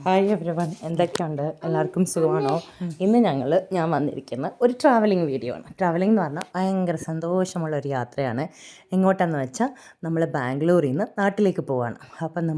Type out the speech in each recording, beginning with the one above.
Hi everyone, എന്തൊക്കെയുണ്ട്? എല്ലാവർക്കും സുഖമാണോ? ഇന്ന് ഞാൻ വന്നിരിക്കുന്ന ഒരു ട്രാവലിംഗ് വീഡിയോ ആണ്. ട്രാവലിംഗ് എന്ന് പറഞ്ഞാൽ ഭയങ്കര സന്തോഷമുള്ളൊരു യാത്രയാണ്. എങ്ങോട്ടാണെന്ന് വെച്ചാൽ നമ്മൾ ബാംഗ്ലൂരിൽ നിന്ന് നാട്ടിലേക്ക് പോവുകയാണ്. അപ്പം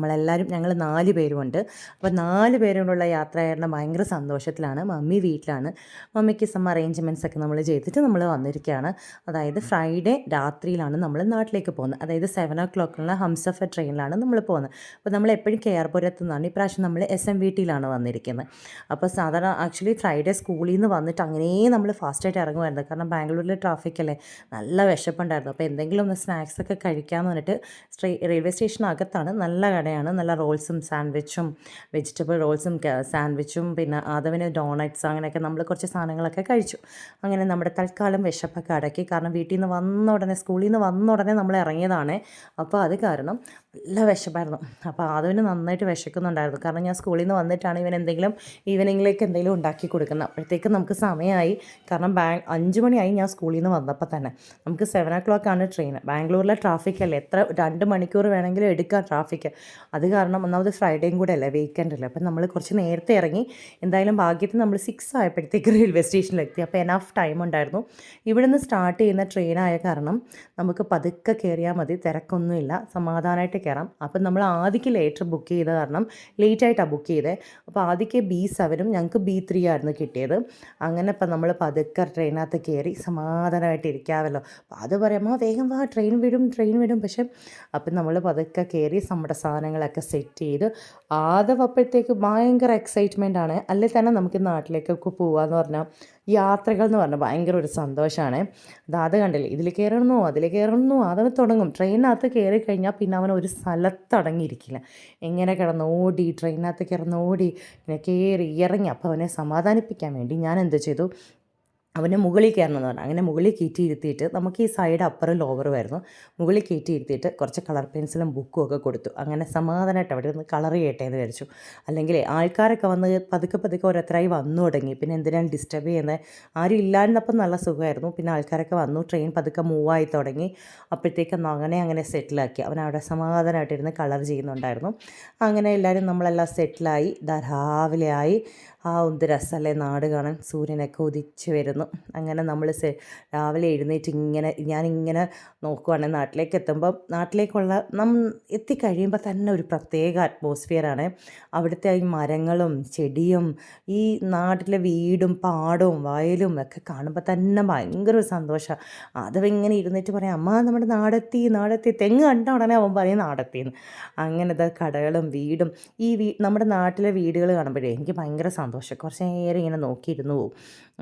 ഞങ്ങൾ 4 പേരുമുണ്ട്. അപ്പോൾ 4 പേരോടുള്ള യാത്ര ആയിരുന്ന ഭയങ്കര സന്തോഷത്തിലാണ്. മമ്മി വീട്ടിലാണ്. മമ്മിക്ക് സം അറേഞ്ച്മെൻറ്റ്സ് ഒക്കെ നമ്മൾ ചെയ്തിട്ട് നമ്മൾ വന്നിരിക്കുകയാണ്. അതായത് ഫ്രൈഡേ രാത്രിയിലാണ് നമ്മൾ നാട്ടിലേക്ക് പോകുന്നത്. അതായത് 7 o'clock ഹംസഫർ ട്രെയിനിലാണ് നമ്മൾ പോകുന്നത്. അപ്പോൾ നമ്മൾ എപ്പോഴും കെയർപുരത്തു നിന്നാണ്. ഇപ്രാവശ്യം നമ്മൾ SMVTയിലാണ് വന്നിരിക്കുന്നത്. അപ്പോൾ സാധാരണ ആക്ച്വലി ഫ്രൈഡേ സ്കൂളിൽ നിന്ന് വന്നിട്ട് അങ്ങനെ നമ്മൾ ഫാസ്റ്റായിട്ട് ഇറങ്ങുമായിരുന്നു. കാരണം ബാംഗ്ലൂരിലെ ട്രാഫിക്കല്ലേ, നല്ല വിശപ്പുണ്ടായിരുന്നു. അപ്പോൾ എന്തെങ്കിലും ഒന്ന് സ്നാക്സൊക്കെ കഴിക്കാമെന്ന് പറഞ്ഞിട്ട് റെയിൽവേ സ്റ്റേഷനകത്താണ് നല്ല കടയാണ്. നല്ല റോൾസും സാൻഡ്വിച്ചും വെജിറ്റബിൾ റോൾസും സാൻഡ്വിച്ചും പിന്നെ ആദവിന് ഡോണറ്റ്സ് അങ്ങനെയൊക്കെ നമ്മൾ കുറച്ച് സാധനങ്ങളൊക്കെ കഴിച്ചു. അങ്ങനെ നമ്മുടെ തൽക്കാലം വിശപ്പൊക്കെ അടക്കി. കാരണം വീട്ടിൽ നിന്ന് വന്ന ഉടനെ സ്കൂളിൽ നിന്ന് വന്ന ഉടനെ നമ്മൾ ഇറങ്ങിയതാണ്. അപ്പോൾ അത് കാരണം നല്ല വിശപ്പായിരുന്നു. അപ്പോൾ ആദവിന് നന്നായിട്ട് വിശക്കുന്നുണ്ടായിരുന്നു. കാരണം ഞാൻ സ്കൂളിൽ നിന്ന് വന്നിട്ടാണ് എന്തെങ്കിലും ഈവനിങ്ങിലേക്ക് എന്തെങ്കിലും ഉണ്ടാക്കി കൊടുക്കുന്നത്. അപ്പോഴത്തേക്കും നമുക്ക് സമയമായി. കാരണം 5 മണിയായി ഞാൻ സ്കൂളിൽ നിന്ന് വന്നപ്പോൾ തന്നെ. നമുക്ക് 7 o'clock ട്രെയിൻ. ബാംഗ്ലൂരിലെ ട്രാഫിക്കല്ലേ, എത്ര 2 മണിക്കൂർ വേണമെങ്കിലും എടുക്കാം ട്രാഫിക്ക്. അത് കാരണം ഒന്നാമത് ഫ്രൈഡേയും കൂടെ അല്ലേ, വീക്കെൻഡല്ലേ. അപ്പം നമ്മൾ കുറച്ച് നേരത്തെ ഇറങ്ങി. എന്തായാലും ഭാഗ്യത്തിന് നമ്മൾ 6 ആയപ്പോഴത്തേക്ക് റെയിൽവേ സ്റ്റേഷനിലെത്തി. അപ്പോൾ എനഫ് ടൈം ഉണ്ടായിരുന്നു. ഇവിടെ നിന്ന് സ്റ്റാർട്ട് ചെയ്യുന്ന ട്രെയിനായ കാരണം നമുക്ക് പതുക്കെ കയറിയാൽ മതി, തിരക്കൊന്നുമില്ല, സമാധാനമായിട്ട് കയറാം. അപ്പം നമ്മൾ ആദ്യക്ക് ലേറ്റർ ബുക്ക് ചെയ്ത കാരണം ലേറ്റായിട്ടാണ് ബുക്ക് ചെയ്തത്. അപ്പോൾ ആദ്യക്ക് B7 ഞങ്ങൾക്ക് B3 ആയിരുന്നു കിട്ടിയത്. അങ്ങനെ ഇപ്പം നമ്മൾ പതുക്കെ ട്രെയിനകത്ത് കയറി സമാധാനമായിട്ട് ഇരിക്കാമല്ലോ. അപ്പോൾ അത് പറയുമ്പോൾ വേഗം വാ, ട്രെയിൻ വിടും. പക്ഷേ അപ്പം നമ്മൾ പതുക്കെ കയറി നമ്മുടെ സാധനങ്ങളൊക്കെ സെറ്റ് ചെയ്ത് അപ്പോഴത്തേക്ക് ഭയങ്കര എക്സൈറ്റ്മെൻ്റ് ആണ്. അല്ലെങ്കിൽ തന്നെ നമുക്ക് നാട്ടിലേക്കൊക്കെ പോകാമെന്ന് പറഞ്ഞാൽ യാത്രകൾ എന്ന് പറഞ്ഞാൽ ഭയങ്കര ഒരു സന്തോഷമാണ്. അത് കണ്ടില്ലേ, ഇതിൽ കയറണമെന്നോ അതിൽ കയറണമെന്നോ അതവൻ തുടങ്ങും. ട്രെയിനകത്ത് കയറി കഴിഞ്ഞാൽ പിന്നെ അവൻ ഒരു സ്ഥലത്തടങ്ങിയിരിക്കില്ല. എങ്ങനെ കിടന്നോടി, ട്രെയിനകത്ത് കിടന്നോടി, ഇങ്ങനെ കയറി ഇറങ്ങി. അപ്പോൾ അവനെ സമാധാനിപ്പിക്കാൻ വേണ്ടി ഞാൻ എന്ത് ചെയ്തു, അവനെ മുകളിൽ കയറണമെന്ന് പറഞ്ഞു. അങ്ങനെ മുകളിൽ കയറ്റി ഇരുത്തിയിട്ട്, നമുക്ക് ഈ സൈഡ് അപ്പറും ലോവറും ആയിരുന്നു, മുകളിൽ കയറ്റി ഇരുത്തിയിട്ട് കുറച്ച് കളർ പെൻസിലും ബുക്കും ഒക്കെ കൊടുത്തു. അങ്ങനെ സമാധാനമായിട്ട് അവിടെ നിന്ന് കളർ ചെയ്യട്ടെ എന്ന് വിചാരിച്ചു. അല്ലെങ്കിൽ ആൾക്കാരൊക്കെ വന്ന് പതുക്കെ ഓരോരുത്തരായി വന്നു തുടങ്ങി. പിന്നെ എന്തിനാണ് ഡിസ്റ്റർബ് ചെയ്യുന്നത്, ആരും ഇല്ലായിരുന്നപ്പം നല്ല സുഖമായിരുന്നു. പിന്നെ ആൾക്കാരൊക്കെ വന്നു, ട്രെയിൻ പതുക്കെ മൂവായി തുടങ്ങി. അപ്പോഴത്തേക്കും അങ്ങനെ സെറ്റിലാക്കി. അവൻ അവിടെ സമാധാനമായിട്ടിരുന്ന് കളർ ചെയ്യുന്നുണ്ടായിരുന്നു. അങ്ങനെ എല്ലാവരും നമ്മളെല്ലാം സെറ്റിലായി. രാവിലെ ആയി. എന്ത് രസമല്ലേ നാട് കാണാൻ, സൂര്യനൊക്കെ ഉദിച്ച് വരുന്നു. അങ്ങനെ നമ്മൾ രാവിലെ എഴുന്നേറ്റ് ഞാനിങ്ങനെ നോക്കുവാണ്. നാട്ടിലേക്ക് എത്തുമ്പം എത്തിക്കഴിയുമ്പോൾ തന്നെ ഒരു പ്രത്യേക അറ്റ്മോസ്ഫിയറാണ്. അവിടുത്തെ ഈ മരങ്ങളും ചെടിയും ഈ നാട്ടിലെ വീടും പാടവും വയലും ഒക്കെ കാണുമ്പോൾ തന്നെ ഭയങ്കര ഒരു സന്തോഷമാണ്. അതിങ്ങനെ ഇരുന്നിട്ട് പറയാം, അമ്മ നമ്മുടെ നാടെത്തി. തെങ്ങ് കണ്ട ഉടനെ അവൻ പറയും നാടെത്തിയെന്ന്. അങ്ങനത്തെ കടകളും വീടും നമ്മുടെ നാട്ടിലെ വീടുകൾ കാണുമ്പോഴേ എനിക്ക് ഭയങ്കര സന്തോഷം. കുറച്ച് നേരം ഇങ്ങനെ നോക്കിയിരുന്നു പോകും.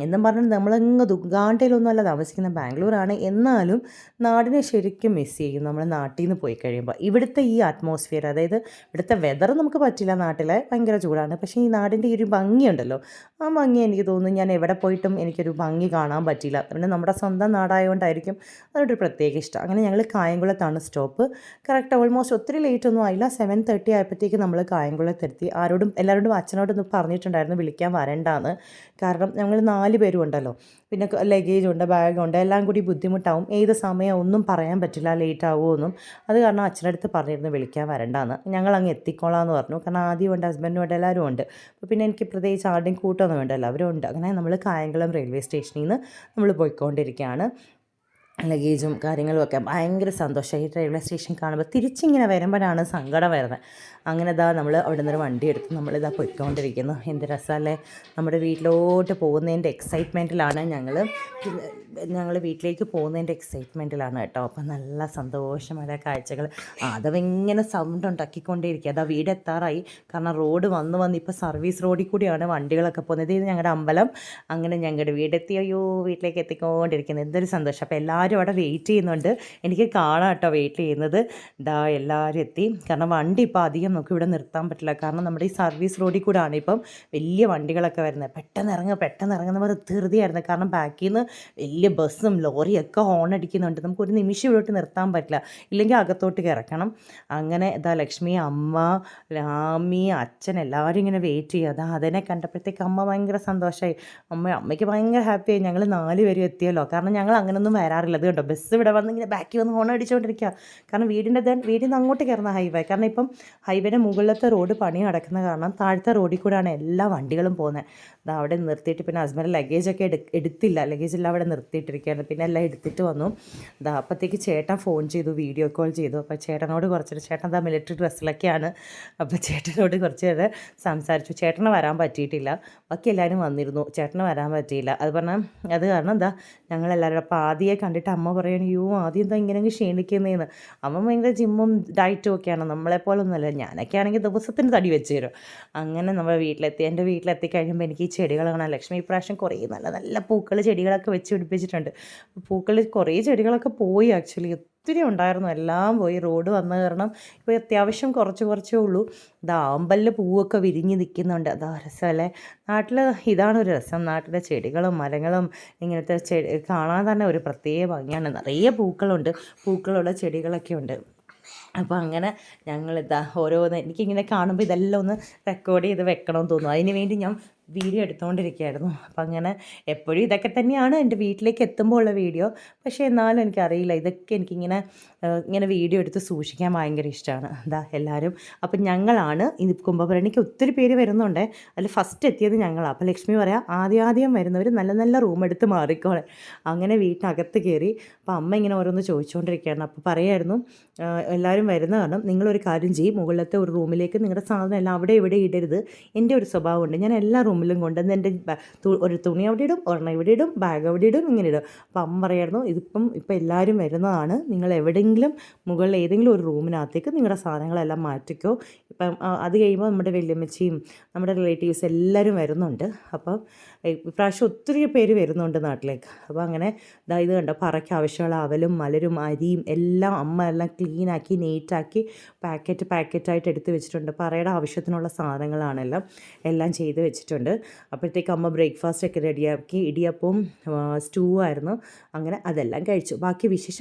എന്നും പറഞ്ഞാൽ നമ്മളങ്ങ് ദുഗാണ്ടയിലൊന്നുമല്ല താമസിക്കുന്ന, ബാംഗ്ലൂരാണ്. എന്നാലും നാടിനെ ശരിക്കും മിസ് ചെയ്യും നമ്മൾ നാട്ടിൽ നിന്ന് പോയി കഴിയുമ്പോൾ. ഇവിടുത്തെ ഈ അറ്റ്മോസ്ഫിയർ, അതായത് ഇവിടുത്തെ വെതർ നമുക്ക് പറ്റില്ല, നാട്ടിലെ ഭയങ്കര ചൂടാണ്. പക്ഷേ ഈ നാടിൻ്റെ ഈ ഒരു ഭംഗിയുണ്ടല്ലോ, ആ ഭംഗി എനിക്ക് തോന്നുന്നു ഞാൻ എവിടെ പോയിട്ടും എനിക്കൊരു ഭംഗി കാണാൻ പറ്റില്ല. പിന്നെ നമ്മുടെ സ്വന്തം നാടായതുകൊണ്ടായിരിക്കും അതൊരു പ്രത്യേക ഇഷ്ടം. അങ്ങനെ ഞങ്ങൾ കായംകുളത്താണ് സ്റ്റോപ്പ്. കറക്റ്റ് ഓൾമോസ്റ്റ് ഒത്തിരി ലേറ്റ് ഒന്നും ആയില്ല. 7:30 ആയപ്പോഴത്തേക്ക് നമ്മൾ കായംകുളത്തെത്തി. എല്ലാവരോടും അച്ഛനോടൊന്ന് പറഞ്ഞിട്ടുണ്ടായിരുന്നു വിളിക്കാൻ വരണ്ടാന്ന്. കാരണം ഞങ്ങൾ 4 പേരും ഉണ്ടല്ലോ, പിന്നെ ലഗേജുണ്ട്, ബാഗുണ്ട്, എല്ലാം കൂടി ബുദ്ധിമുട്ടാവും. ഏത് സമയം ഒന്നും പറയാൻ പറ്റില്ല, ലേറ്റ് ആവുമോന്നും. അത് കാരണം അച്ഛനടുത്ത് പറഞ്ഞിരുന്നു വിളിക്കാൻ വരണ്ടാന്ന്. ഞങ്ങൾ അങ്ങ് എത്തിക്കോളാമെന്ന് പറഞ്ഞു. കാരണം ആദ്യമുണ്ട്, ഹസ്ബൻഡും ഉണ്ട്, എല്ലാവരും ഉണ്ട്. അപ്പോൾ പിന്നെ എനിക്ക് പ്രത്യേകിച്ച് ആരുടെയും കൂട്ടമൊന്നും വേണ്ട, എല്ലാവരും ഉണ്ട്. അങ്ങനെ നമ്മൾ കായംകുളം റെയിൽവേ സ്റ്റേഷനിൽ നിന്ന് നമ്മൾ പോയിക്കൊണ്ടിരിക്കുകയാണ്. ലഗേജും കാര്യങ്ങളും ഒക്കെ ഭയങ്കര സന്തോഷമായി. റെയിൽവേ സ്റ്റേഷൻ കാണുമ്പോൾ തിരിച്ചിങ്ങനെ വരുമ്പോഴാണ് സങ്കടം വരുന്നത്. അങ്ങനെ നമ്മൾ അവിടെ നിന്നൊരു വണ്ടി എടുത്ത് നമ്മളിതാ പോയിക്കൊണ്ടിരിക്കുന്നു. എന്ത് രസമല്ലേ, നമ്മുടെ വീട്ടിലോട്ട് പോകുന്നതിൻ്റെ എക്സൈറ്റ്മെൻറ്റിലാണ് ഞങ്ങൾ വീട്ടിലേക്ക് പോകുന്നതിൻ്റെ എക്സൈറ്റ്മെൻറ്റിലാണ് കേട്ടോ. അപ്പം നല്ല സന്തോഷമായ കാഴ്ചകൾ. അതവിങ്ങനെ സൗണ്ട് ഉണ്ടാക്കിക്കൊണ്ടേയിരിക്കുക. അതാ വീടെത്താറായി. കാരണം റോഡ് വന്ന് ഇപ്പോൾ സർവീസ് റോഡിൽ കൂടിയാണ് വണ്ടികളൊക്കെ പോകുന്നത്. ഇത് ഞങ്ങളുടെ അമ്പലം. അങ്ങനെ ഞങ്ങളുടെ വീടെത്തി. വീട്ടിലേക്ക് എത്തിക്കൊണ്ടിരിക്കുന്നത്. എന്തൊരു സന്തോഷം. അപ്പോൾ എല്ലാവരും അവിടെ വെയിറ്റ് ചെയ്യുന്നുണ്ട്. എനിക്ക് കാണാം കേട്ടോ വെയിറ്റ് ചെയ്യുന്നത്. എല്ലാവരും എത്തി. കാരണം വണ്ടി ഇപ്പോൾ അധികം നമുക്ക് ഇവിടെ നിർത്താൻ പറ്റില്ല. കാരണം നമ്മുടെ ഈ സർവീസ് റോഡിൽ കൂടെ ആണ് ഇപ്പം വലിയ വണ്ടികളൊക്കെ വരുന്നത്. പെട്ടെന്ന് ഇറങ്ങുന്ന പോലെ ധൃതിയായിരുന്നു. കാരണം ബാക്കിൽ നിന്ന് വലിയ ബസ്സും ലോറിയൊക്കെ ഹോൺ അടിക്കുന്നുണ്ട്. നമുക്കൊരു നിമിഷം ഇവിടോട്ട് നിർത്താൻ പറ്റില്ല, ഇല്ലെങ്കിൽ അകത്തോട്ട് കിടക്കണം. അങ്ങനെ ലക്ഷ്മി, അമ്മ, രാമി, അച്ഛൻ എല്ലാവരും ഇങ്ങനെ വെയിറ്റ് ചെയ്യുക. അതിനെ കണ്ടപ്പോഴത്തേക്ക് അമ്മ ഭയങ്കര സന്തോഷമായി. അമ്മയ്ക്ക് ഭയങ്കര ഹാപ്പിയായി. ഞങ്ങൾ 4 പേരും എത്തിയല്ലോ. കാരണം ഞങ്ങൾ അങ്ങനെയൊന്നും വരാറില്ല പറഞ്ഞല്ലോ, അത് കണ്ടോ ബസ് ഇവിടെ വന്ന് ഇങ്ങനെ ബാക്കിൽ വന്ന് ഹോൺ അടിച്ചുകൊണ്ടിരിക്കുക. കാരണം വീടിൽ നിന്ന് അങ്ങോട്ട് കയറുന്ന ഹൈവേ. കാരണം ഇപ്പം ഹൈവേയുടെ മുകളിലത്തെ റോഡ് പണി നടക്കുന്ന കാരണം താഴത്തെ റോഡിൽ കൂടെയാണ് എല്ലാ വണ്ടികളും പോകുന്നത്. അവിടെ നിർത്തിയിട്ട് പിന്നെ ഹസ്ബൻഡ് ലഗേജൊക്കെ എടുത്തില്ല, ലഗേജെല്ലാം അവിടെ നിർത്തിയിട്ടിരിക്കുകയാണ്. പിന്നെ എല്ലാം എടുത്തിട്ട് വന്നു. അപ്പോഴത്തേക്ക് ചേട്ടൻ ഫോൺ ചെയ്തു, വീഡിയോ കോൾ ചെയ്തു. അപ്പോൾ ചേട്ടനോട് കുറച്ച് ചേട്ടൻ മിലിറ്ററി ഡ്രസ്സിലൊക്കെയാണ്. അപ്പോൾ ചേട്ടനോട് കുറച്ച് നേരം സംസാരിച്ചു. ചേട്ടന് വരാൻ പറ്റിയിട്ടില്ല, ബാക്കി എല്ലാവരും വന്നിരുന്നു, ചേട്ടന് വരാൻ പറ്റിയില്ല. അത് കാരണം ഞങ്ങളെല്ലാവരും അപ്പോൾ ആദ്യമേ കണ്ടിട്ട് അമ്മ പറയണ, അയ്യോ ആദ്യം എന്താ ഇങ്ങനെ ക്ഷീണിക്കുന്നതെന്ന്. അമ്മ ഭയങ്കര ജിമ്മും ഡയറ്റും ഒക്കെയാണ്, നമ്മളെപ്പോലൊന്നുമല്ല. ഞാനൊക്കെ ആണെങ്കിൽ ദിവസത്തിന് തടി വെച്ച് തരും. അങ്ങനെ നമ്മൾ എൻ്റെ വീട്ടിലെത്തി കഴിയുമ്പോൾ എനിക്ക് ഈ ചെടികൾ കാണാം. ലക്ഷ്മി ഇപ്രാവശ്യം കുറേ നല്ല നല്ല പൂക്കൾ ചെടികളൊക്കെ വെച്ച് പിടിപ്പിച്ചിട്ടുണ്ട്. കുറേ ചെടികളൊക്കെ പോയി, ആക്ച്വലി ഒത്തിരി ഉണ്ടായിരുന്നു, എല്ലാം പോയി. റോഡ് വന്ന കാരണം ഇപ്പോൾ അത്യാവശ്യം കുറച്ചേ ഉള്ളൂ. ആമ്പലിൽ പൂവൊക്കെ വിരിഞ്ഞ് നിൽക്കുന്നുണ്ട്. രസമല്ലേ നാട്ടിൽ. ഇതാണ് ഒരു രസം, നാട്ടിലെ ചെടികളും മരങ്ങളും ഇങ്ങനത്തെ കാണാൻ തന്നെ ഒരു പ്രത്യേക ഭംഗിയാണ്. നിറയെ പൂക്കളുള്ള ചെടികളൊക്കെ ഉണ്ട്. അപ്പോൾ അങ്ങനെ ഓരോന്ന് എനിക്കിങ്ങനെ കാണുമ്പോൾ ഇതെല്ലാം ഒന്ന് റെക്കോർഡ് ചെയ്ത് വെക്കണമെന്ന് തോന്നും. അതിന് വേണ്ടി ഞാൻ വീഡിയോ എടുത്തുകൊണ്ടിരിക്കുകയായിരുന്നു. അപ്പം അങ്ങനെ എപ്പോഴും ഇതൊക്കെ തന്നെയാണ് എൻ്റെ വീട്ടിലേക്ക് എത്തുമ്പോൾ ഉള്ള വീഡിയോ. പക്ഷേ എന്നാലും എനിക്കറിയില്ല, ഇതൊക്കെ എനിക്കിങ്ങനെ വീഡിയോ എടുത്ത് സൂക്ഷിക്കാൻ ഭയങ്കര ഇഷ്ടമാണ്. എല്ലാവരും അപ്പം ഞങ്ങളാണ് കുംഭഭരണിക്ക് ഒത്തിരി പേര് വരുന്നുണ്ട്. അതിൽ ഫസ്റ്റ് എത്തിയത് ഞങ്ങളാണ്. അപ്പോൾ ലക്ഷ്മി പറയാം, ആദ്യം വരുന്നവർ നല്ല നല്ല റൂം എടുത്ത് മാറിക്കോളെ. അങ്ങനെ വീട്ടിനകത്ത് കയറി. അപ്പോൾ അമ്മ ഇങ്ങനെ ഓരോന്ന് ചോദിച്ചുകൊണ്ടിരിക്കുകയാണ്. അപ്പോൾ പറയായിരുന്നു, എല്ലാവരും വരുന്ന കാരണം നിങ്ങളൊരു കാര്യം ചെയ്യും, മുകളിലത്തെ ഒരു റൂമിലേക്ക് നിങ്ങളുടെ സാധനം എല്ലാം അവിടെ ഇവിടെ ഇടരുത്. എൻ്റെ ഒരു സ്വഭാവമുണ്ട്, ഞാൻ എല്ലാ റൂമിലും കൊണ്ടുവന്ന് എൻ്റെ ഒരു തുണി അവിടെ ഇടും, ഒരെണ്ണം ഇവിടെ ഇടും, ബാഗ് അവിടെ ഇടും, ഇങ്ങനെ ഇടും. അപ്പം അമ്മ പറയായിരുന്നു, ഇപ്പം എല്ലാവരും വരുന്നതാണ്, നിങ്ങൾ എവിടെയെങ്കിലും മുകളിൽ ഏതെങ്കിലും ഒരു റൂമിനകത്തേക്ക് നിങ്ങളുടെ സാധനങ്ങളെല്ലാം മാറ്റിക്കോ. ഇപ്പം അത് കഴിയുമ്പോൾ നമ്മുടെ വല്യമ്മച്ചിയും നമ്മുടെ റിലേറ്റീവ്സ് എല്ലാവരും വരുന്നുണ്ട്. അപ്പം ഇപ്രാവശ്യം ഒത്തിരി പേര് വരുന്നുണ്ട് നാട്ടിലേക്ക്. അപ്പോൾ അങ്ങനെ ഇത് കണ്ടോ, പറയ്ക്ക് ആവശ്യമുള്ള അവലും മലരും അരിയും എല്ലാം അമ്മ എല്ലാം ക്ലീനാക്കി നീറ്റാക്കി പാക്കറ്റായിട്ട് എടുത്ത് വെച്ചിട്ടുണ്ട്. പറയുടെ ആവശ്യത്തിനുള്ള സാധനങ്ങളാണെല്ലാം എല്ലാം ചെയ്ത് വെച്ചിട്ടുണ്ട്. അപ്പോഴത്തേക്ക് അമ്മ ബ്രേക്ക്ഫാസ്റ്റ് ഒക്കെ റെഡിയാക്കി. ഇടിയപ്പവും സ്റ്റൂ ആയിരുന്നു. അങ്ങനെ അതെല്ലാം കഴിച്ചു. ബാക്കി വിശേഷം